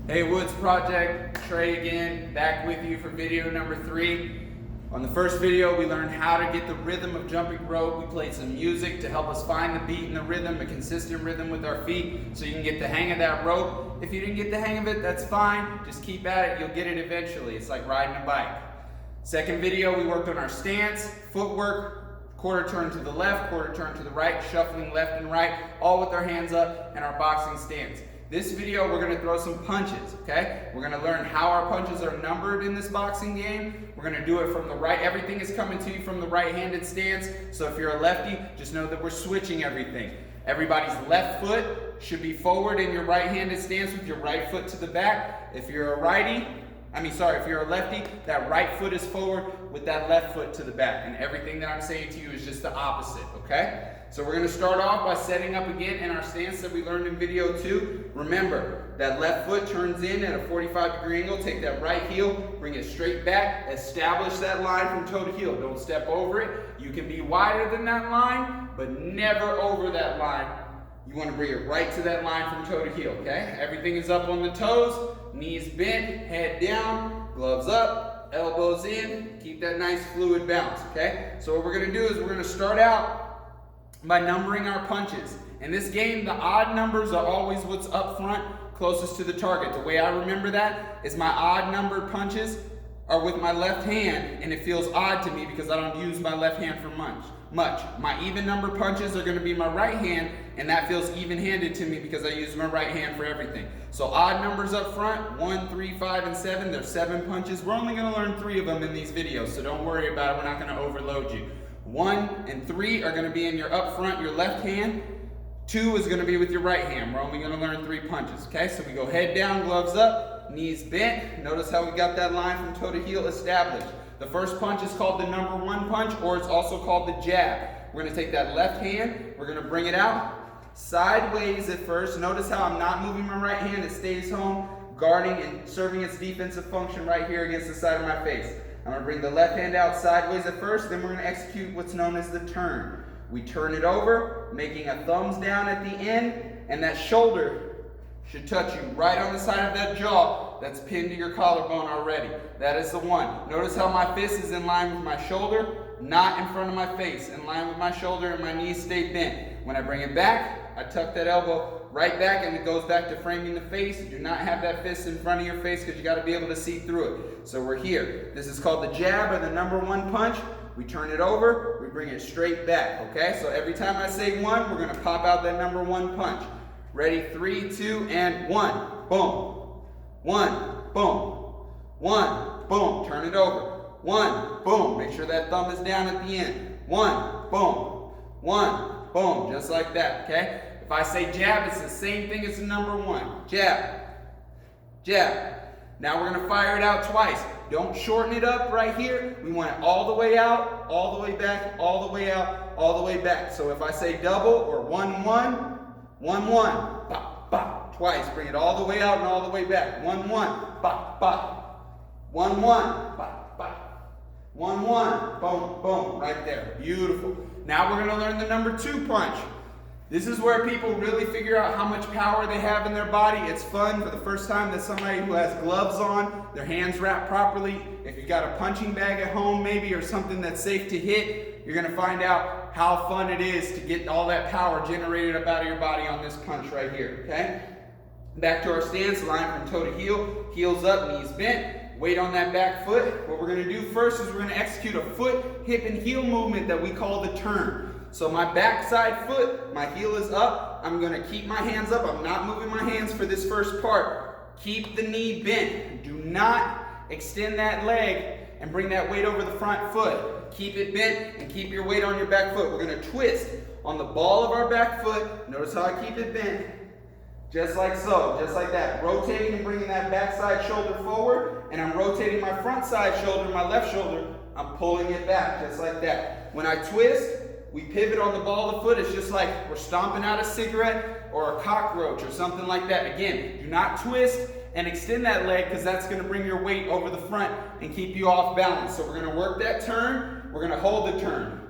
Hey Woods Project, Trey again, back with you for video number 3. On the first video, we learned how to get the rhythm of jumping rope. We played some music to help us find the beat and the rhythm, a consistent rhythm with our feet, so you can get the hang of that rope. If you didn't get the hang of it, that's fine. Just keep at it, you'll get it eventually. It's like riding a bike. Second video, we worked on our stance, footwork, quarter turn to the left, quarter turn to the right, shuffling left and right, all with our hands up, and our boxing stance. This video, we're gonna throw some punches, okay? We're gonna learn how our punches are numbered in this boxing game. We're gonna do it from the right, everything is coming to you from the right-handed stance. So if you're a lefty, just know that we're switching everything. Everybody's left foot should be forward in your right-handed stance with your right foot to the back. If you're a if you're a lefty, that right foot is forward with that left foot to the back. And everything that I'm saying to you is just the opposite, okay? So we're gonna start off by setting up again in our stance that we learned in video 2. Remember, that left foot turns in at a 45-degree angle. Take that right heel, bring it straight back, establish that line from toe to heel. Don't step over it. You can be wider than that line, but never over that line. You wanna bring it right to that line from toe to heel, okay? Everything is up on the toes, knees bent, head down, gloves up, elbows in. Keep that nice fluid bounce, okay? So what we're gonna do is we're gonna start out by numbering our punches. In this game, the odd numbers are always what's up front, closest to the target. The way I remember that is my odd numbered punches are with my left hand, and it feels odd to me because I don't use my left hand for much. My even number punches are gonna be my right hand, and that feels even-handed to me because I use my right hand for everything. So odd numbers up front, 1, 3, 5, and 7, there's 7 punches. We're only gonna learn 3 of them in these videos, so don't worry about it, we're not gonna overload you. 1 and 3 are gonna be in your up front, your left hand. 2 is gonna be with your right hand. We're only gonna learn 3 punches, okay? So we go head down, gloves up, knees bent. Notice how we got that line from toe to heel established. The first punch is called the number 1 punch, or it's also called the jab. We're gonna take that left hand, we're gonna bring it out sideways at first. Notice how I'm not moving my right hand, it stays home, guarding and serving its defensive function right here against the side of my face. I'm gonna bring the left hand out sideways at first, then we're gonna execute what's known as the turn. We turn it over, making a thumbs down at the end, and that shoulder should touch you right on the side of that jaw that's pinned to your collarbone already. That is the one. Notice how my fist is in line with my shoulder, not in front of my face, in line with my shoulder, and my knees stay bent. When I bring it back, I tuck that elbow right back, and it goes back to framing the face. Do not have that fist in front of your face because you got to be able to see through it. So we're here. This is called the jab, or the number 1 punch. We turn it over, we bring it straight back, okay? So every time I say 1, we're gonna pop out that number 1 punch. Ready, 3, 2, and 1. Boom. 1, boom. 1, boom. Turn it over. 1, boom. Make sure that thumb is down at the end. 1, boom. 1, boom. Just like that, okay? If I say jab, it's the same thing as the number 1. Jab. Jab. Now we're gonna fire it out twice. Don't shorten it up right here. We want it all the way out, all the way back, all the way out, all the way back. So if I say double or 1, 1, 1, 1, bop, bop, twice. Bring it all the way out and all the way back. 1, 1, bop, bop. 1, 1, bop, bop. 1, 1, boom, boom, right there. Beautiful. Now we're gonna learn the number 2 punch. This is where people really figure out how much power they have in their body. It's fun for the first time that somebody who has gloves on, their hands wrapped properly. If you've got a punching bag at home maybe, or something that's safe to hit, you're gonna find out how fun it is to get all that power generated up out of your body on this punch right here, okay? Back to our stance, line from toe to heel, heels up, knees bent. Weight on that back foot. What we're gonna do first is we're gonna execute a foot, hip, and heel movement that we call the turn. So my backside foot, my heel is up. I'm gonna keep my hands up. I'm not moving my hands for this first part. Keep the knee bent. Do not extend that leg and bring that weight over the front foot. Keep it bent and keep your weight on your back foot. We're gonna twist on the ball of our back foot. Notice how I keep it bent. Just like so, just like that. Rotating and bringing that backside shoulder forward, and I'm rotating my front side shoulder, my left shoulder. I'm pulling it back, just like that. When I twist, we pivot on the ball of the foot. It's just like we're stomping out a cigarette or a cockroach or something like that. Again, do not twist and extend that leg because that's going to bring your weight over the front and keep you off balance. So we're going to work that turn. We're going to hold the turn.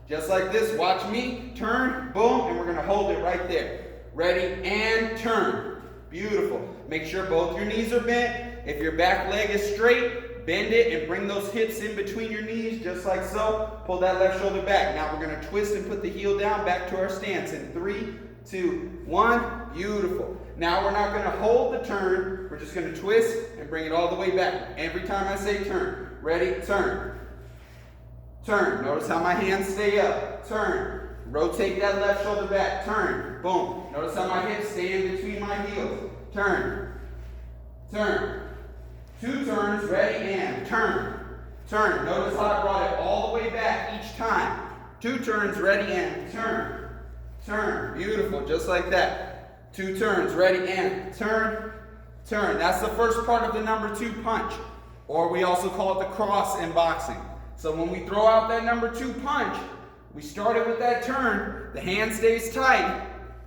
Just like this. Watch me. Turn, boom, and we're going to hold it right there. Ready, and turn. Beautiful. Make sure both your knees are bent. If your back leg is straight, bend it and bring those hips in between your knees, just like so. Pull that left shoulder back. Now we're going to twist and put the heel down, back to our stance in 3, 2, 1. Beautiful. Now we're not going to hold the turn. We're just going to twist and bring it all the way back. Every time I say turn. Ready? Turn. Turn. Notice how my hands stay up. Turn. Rotate that left shoulder back. Turn. Boom. Notice how my hips stay in between my heels. Turn. Turn. 2 turns. Ready? And turn. Turn. Notice how I brought it all the way back each time. 2 turns. Ready? And turn. Turn. Beautiful. Just like that. 2 turns. Ready? And turn. Turn. That's the first part of the number 2 punch. Or we also call it the cross in boxing. So when we throw out that number 2 punch, we started with that turn, the hand stays tight.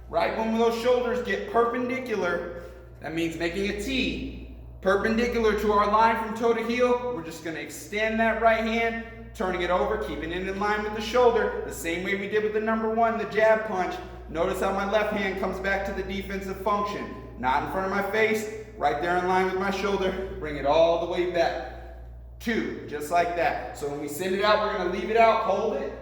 Right when those shoulders get perpendicular, that means making a T, perpendicular to our line from toe to heel. We're just going to extend that right hand, turning it over, keeping it in line with the shoulder, the same way we did with the number 1, the jab punch. Notice how my left hand comes back to the defensive function. Not in front of my face, right there in line with my shoulder. Bring it all the way back. 2, just like that. So when we send it out, we're going to leave it out, hold it,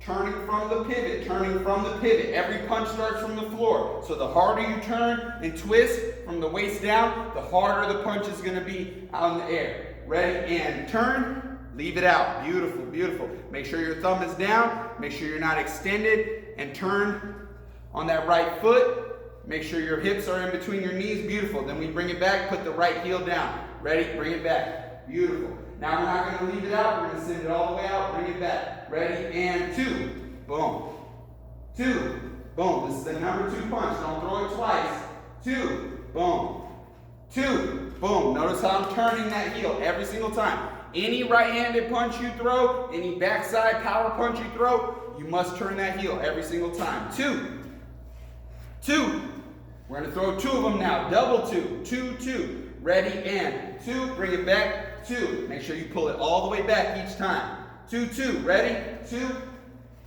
turning from the pivot, turning from the pivot. Every punch starts from the floor. So the harder you turn and twist from the waist down, the harder the punch is going to be out in the air. Ready? And turn, leave it out. Beautiful, beautiful. Make sure your thumb is down, make sure you're not extended, and turn on that right foot. Make sure your hips are in between your knees. Beautiful. Then we bring it back, put the right heel down. Ready? Bring it back. Beautiful. Now we're not going to leave it out. We're going to send it all the way out. Bring it back. Ready? And 2. Boom. 2. Boom. This is the number 2 punch. Don't throw it twice. 2. Boom. 2. Boom. Notice how I'm turning that heel every single time. Any right-handed punch you throw, any backside power punch you throw, you must turn that heel every single time. 2. 2. We're going to throw 2 of them now. Double 2. 2, 2. Ready? And 2. Bring it back. 2. Make sure you pull it all the way back each time. 2, 2. Ready? 2,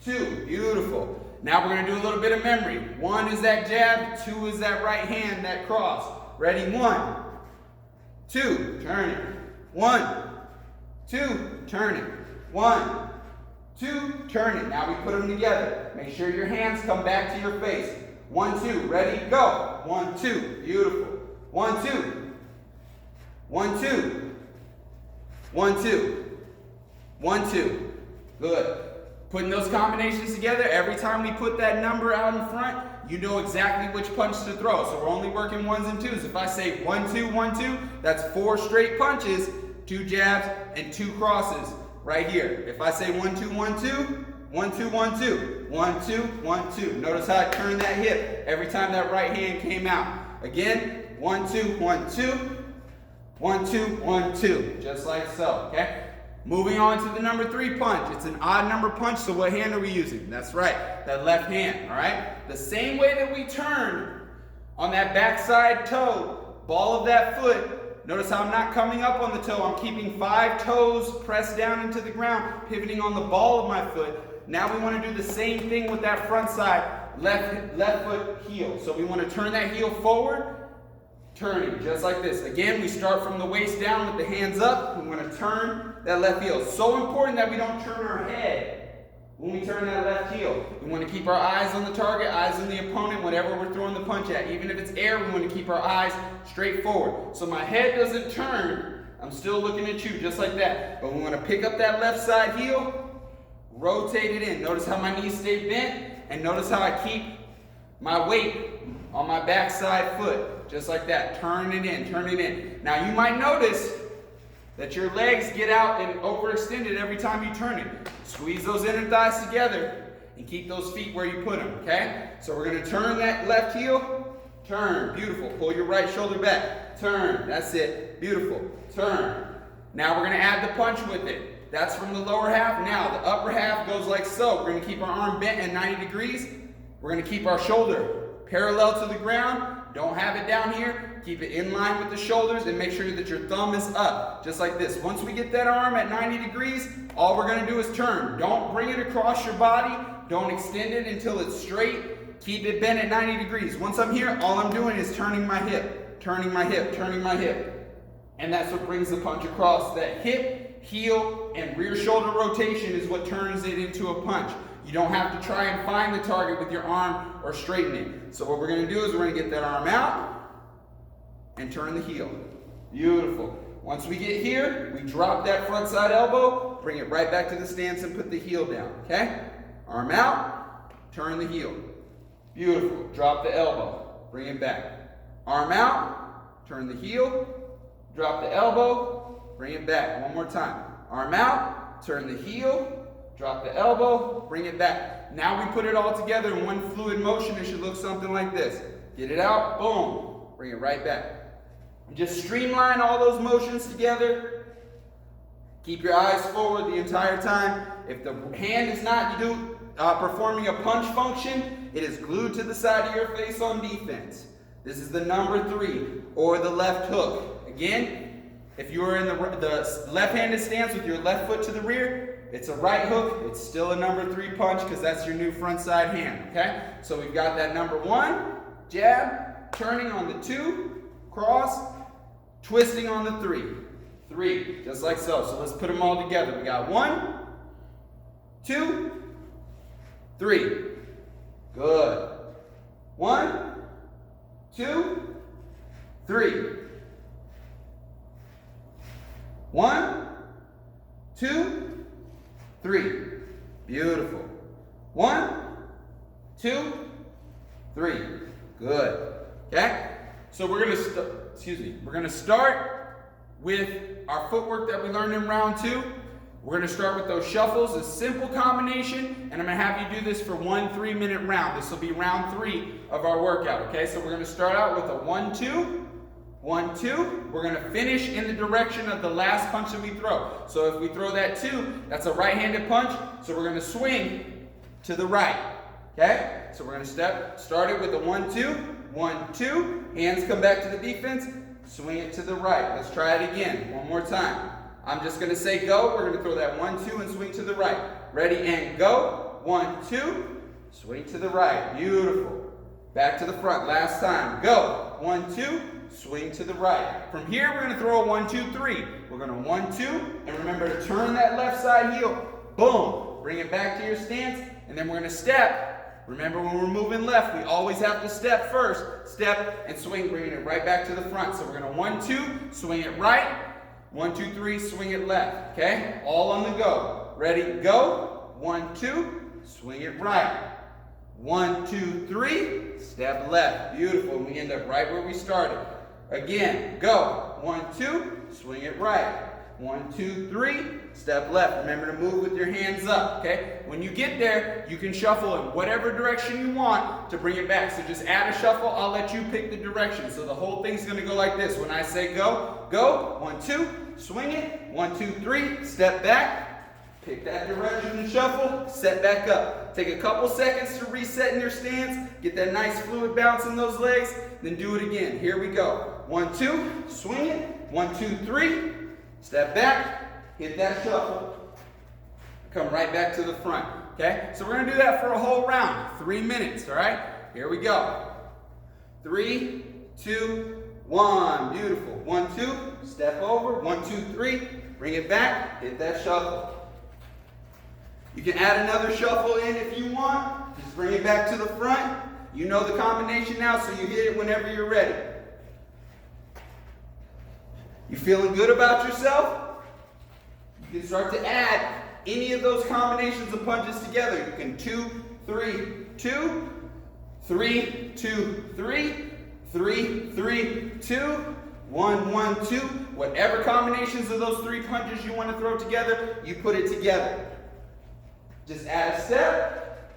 2. Beautiful. Now we're going to do a little bit of memory. 1 is that jab. 2 is that right hand, that cross. Ready? 1, 2. Turn it. 1, 2. Turn it. 1, 2. Turn it. Now we put them together. Make sure your hands come back to your face. 1, 2. Ready? Go. 1, 2. Beautiful. 1, 2. 1, 2. 1, 2. 1, 2. Good. Putting those combinations together, every time we put that number out in front, you know exactly which punch to throw. So we're only working 1s and 2s. If I say 1, 2, 1, 2, that's 4 straight punches, 2 jabs, and 2 crosses right here. If I say 1, 2, 1, 2, 1, 2, 1, 2, 1, 2, 1, 2. Notice how I turn that hip every time that right hand came out. Again, 1, 2, 1, 2. 1, 2, 1, 2, just like so, okay? Moving on to the number 3 punch. It's an odd number punch, so what hand are we using? That's right, that left hand, all right? The same way that we turn on that backside toe, ball of that foot, notice how I'm not coming up on the toe. I'm keeping 5 toes pressed down into the ground, pivoting on the ball of my foot. Now we want to do the same thing with that front side, left foot heel. So we want to turn that heel forward, turning just like this. Again, we start from the waist down with the hands up. We want to turn that left heel. So important that we don't turn our head when we turn that left heel. We want to keep our eyes on the target, eyes on the opponent, whatever we're throwing the punch at. Even if it's air, we want to keep our eyes straight forward. So my head doesn't turn. I'm still looking at you just like that. But we want to pick up that left side heel, rotate it in. Notice how my knees stay bent, and notice how I keep my weight on my backside foot. Just like that. Turn it in, turn it in. Now you might notice that your legs get out and overextended every time you turn it. Squeeze those inner thighs together and keep those feet where you put them, okay? So we're going to turn that left heel. Turn. Beautiful. Pull your right shoulder back. Turn. That's it. Beautiful. Turn. Now we're going to add the punch with it. That's from the lower half. Now the upper half goes like so. We're going to keep our arm bent at 90 degrees. We're going to keep our shoulder parallel to the ground. Don't have it down here. Keep it in line with the shoulders and make sure that your thumb is up, just like this. Once we get that arm at 90 degrees, all we're going to do is turn. Don't bring it across your body. Don't extend it until it's straight. Keep it bent at 90 degrees. Once I'm here, all I'm doing is turning my hip. turning my hip, turning my hip. And that's what brings the punch across. That hip, heel, and rear shoulder rotation is what turns it into a punch. You don't have to try and find the target with your arm or straighten it. So what we're going to do is we're going to get that arm out and turn the heel. Beautiful. Once we get here, we drop that front side elbow, bring it right back to the stance and put the heel down, okay? Arm out, turn the heel. Beautiful. Drop the elbow, bring it back. Arm out, turn the heel, drop the elbow, bring it back. One more time. Arm out, turn the heel, drop the elbow, bring it back. Now we put it all together in one fluid motion. It should look something like this. Get it out, boom, bring it right back. And just streamline all those motions together. Keep your eyes forward the entire time. If the hand is not performing a punch function, it is glued to the side of your face on defense. This is the number 3, or the left hook. Again, if you are in the left-handed stance with your left foot to the rear, it's a right hook. It's still a number 3 punch because that's your new front side hand, okay? So we've got that number 1, jab, turning on the 2, cross, twisting on the 3. 3, just like so. So let's put them all together. We got 1, 2, 3. Good. 1, 2, 3. 1, 2, 3. Beautiful. 1, 2, 3. Good. Okay? So we're going to start with our footwork that we learned in round 2. We're going to start with those shuffles, a simple combination, and I'm going to have you do this for 1 3-minute round. This will be round 3 of our workout, okay? So we're going to start out with a 1, 2, 1, 2. We're going to finish in the direction of the last punch that we throw. So if we throw that 2, that's a right-handed punch, so we're going to swing to the right, okay? So we're going to start it with a 1, 2, 1, 2. Hands come back to the defense, swing it to the right. Let's try it again, one more time. I'm just going to say go. We're going to throw that 1, 2 and swing to the right. Ready and go. 1, 2, swing to the right. Beautiful. Back to the front. Last time. Go. 1, 2, swing to the right. From here, we're going to throw a 1, 2, 3. We're going to 1, 2, and remember to turn that left side heel. Boom. Bring it back to your stance, and then we're going to step. Remember, when we're moving left, we always have to step first. Step and swing, bringing it right back to the front. So we're going to 1, 2, swing it right. 1, 2, 3, swing it left, okay? All on the go. Ready, go. 1, 2, swing it right. 1, 2, 3, step left. Beautiful, and we end up right where we started. Again, go. 1, 2, swing it right. 1, 2, 3, step left. Remember to move with your hands up, okay? When you get there, you can shuffle in whatever direction you want to bring it back. So just add a shuffle, I'll let you pick the direction. So the whole thing's gonna go like this. When I say go, go. 1, 2, swing it. 1, 2, 3, step back. Pick that direction and shuffle, set back up. Take a couple seconds to reset in your stance, get that nice fluid bounce in those legs, then do it again. Here we go. 1, 2, swing it. 1, 2, 3, step back, hit that shuffle, come right back to the front, okay? So we're gonna do that for a whole round, 3 minutes, all right? Here we go. 3, 2, 1, beautiful. 1, 2, step over, 1, 2, 3, bring it back, hit that shuffle. You can add another shuffle in if you want, just bring it back to the front. You know the combination now, so you hit it whenever you're ready. You feeling good about yourself? You can start to add any of those combinations of punches together. You can 2, 3, 2, 3, 2, 3, 3, 3, 2, 1, 1, 2. Whatever combinations of those 3 punches you want to throw together, you put it together. Just add a step,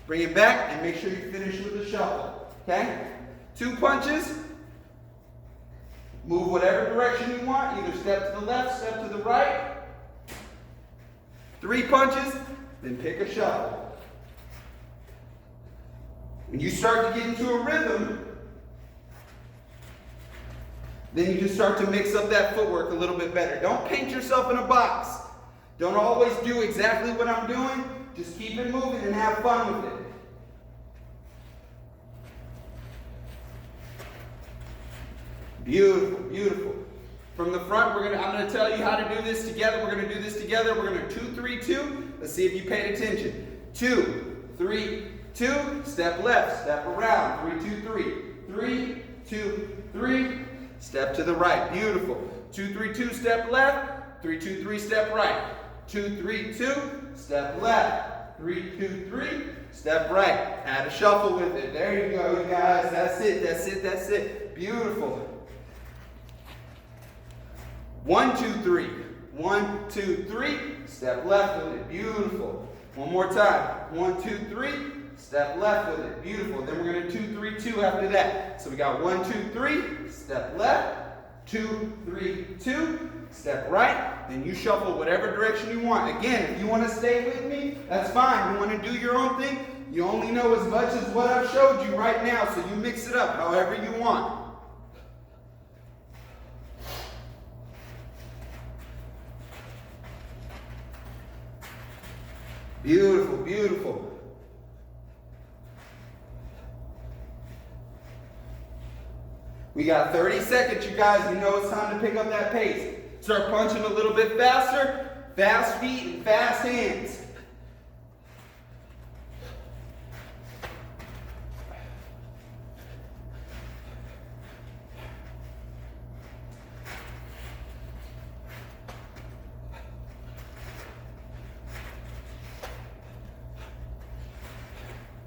bring it back, and make sure you finish with a shuffle, okay? 2 punches. Move whatever direction you want, either step to the left, step to the right. 3 punches, then pick a shuffle. When you start to get into a rhythm, then you can start to mix up that footwork a little bit better. Don't paint yourself in a box. Don't always do exactly what I'm doing. Just keep it moving and have fun with it. Beautiful, beautiful. From the front, I'm gonna tell you how to do this together. We're gonna do this together. We're gonna 2, 3, 2. Let's see if you paid attention. 2, 3, 2. Step left, step around. 3, 2, 3. 3, 2, 3. Step to the right. Beautiful. 2, 3, 2. Step left. 3, 2, 3. Step right. 2, 3, 2. Step left. 3, 2, 3. Step right. Add a shuffle with it. There you go, you guys. That's it. That's it. That's it. Beautiful. 1, 2, 3. 1, 2, 3. Step left with it. Beautiful. One more time. 1, 2, 3. Step left with it. Beautiful. Then we're going to 2, 3, 2 after that. So we got 1, 2, 3. Step left. 2, 3, 2. Step right. Then you shuffle whatever direction you want. Again, if you want to stay with me, that's fine. You want to do your own thing, you only know as much as what I've showed you right now. So you mix it up however you want. Beautiful, beautiful. We got 30 seconds, you guys. You know it's time to pick up that pace. Start punching a little bit faster. Fast feet and fast hands.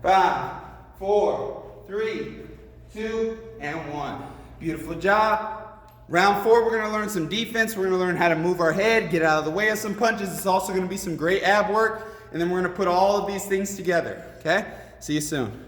Five, 4, 3, 2, and 1. Beautiful job. Round 4, we're going to learn some defense. We're going to learn how to move our head, get out of the way of some punches. It's also going to be some great ab work. And then we're going to put all of these things together. Okay? See you soon.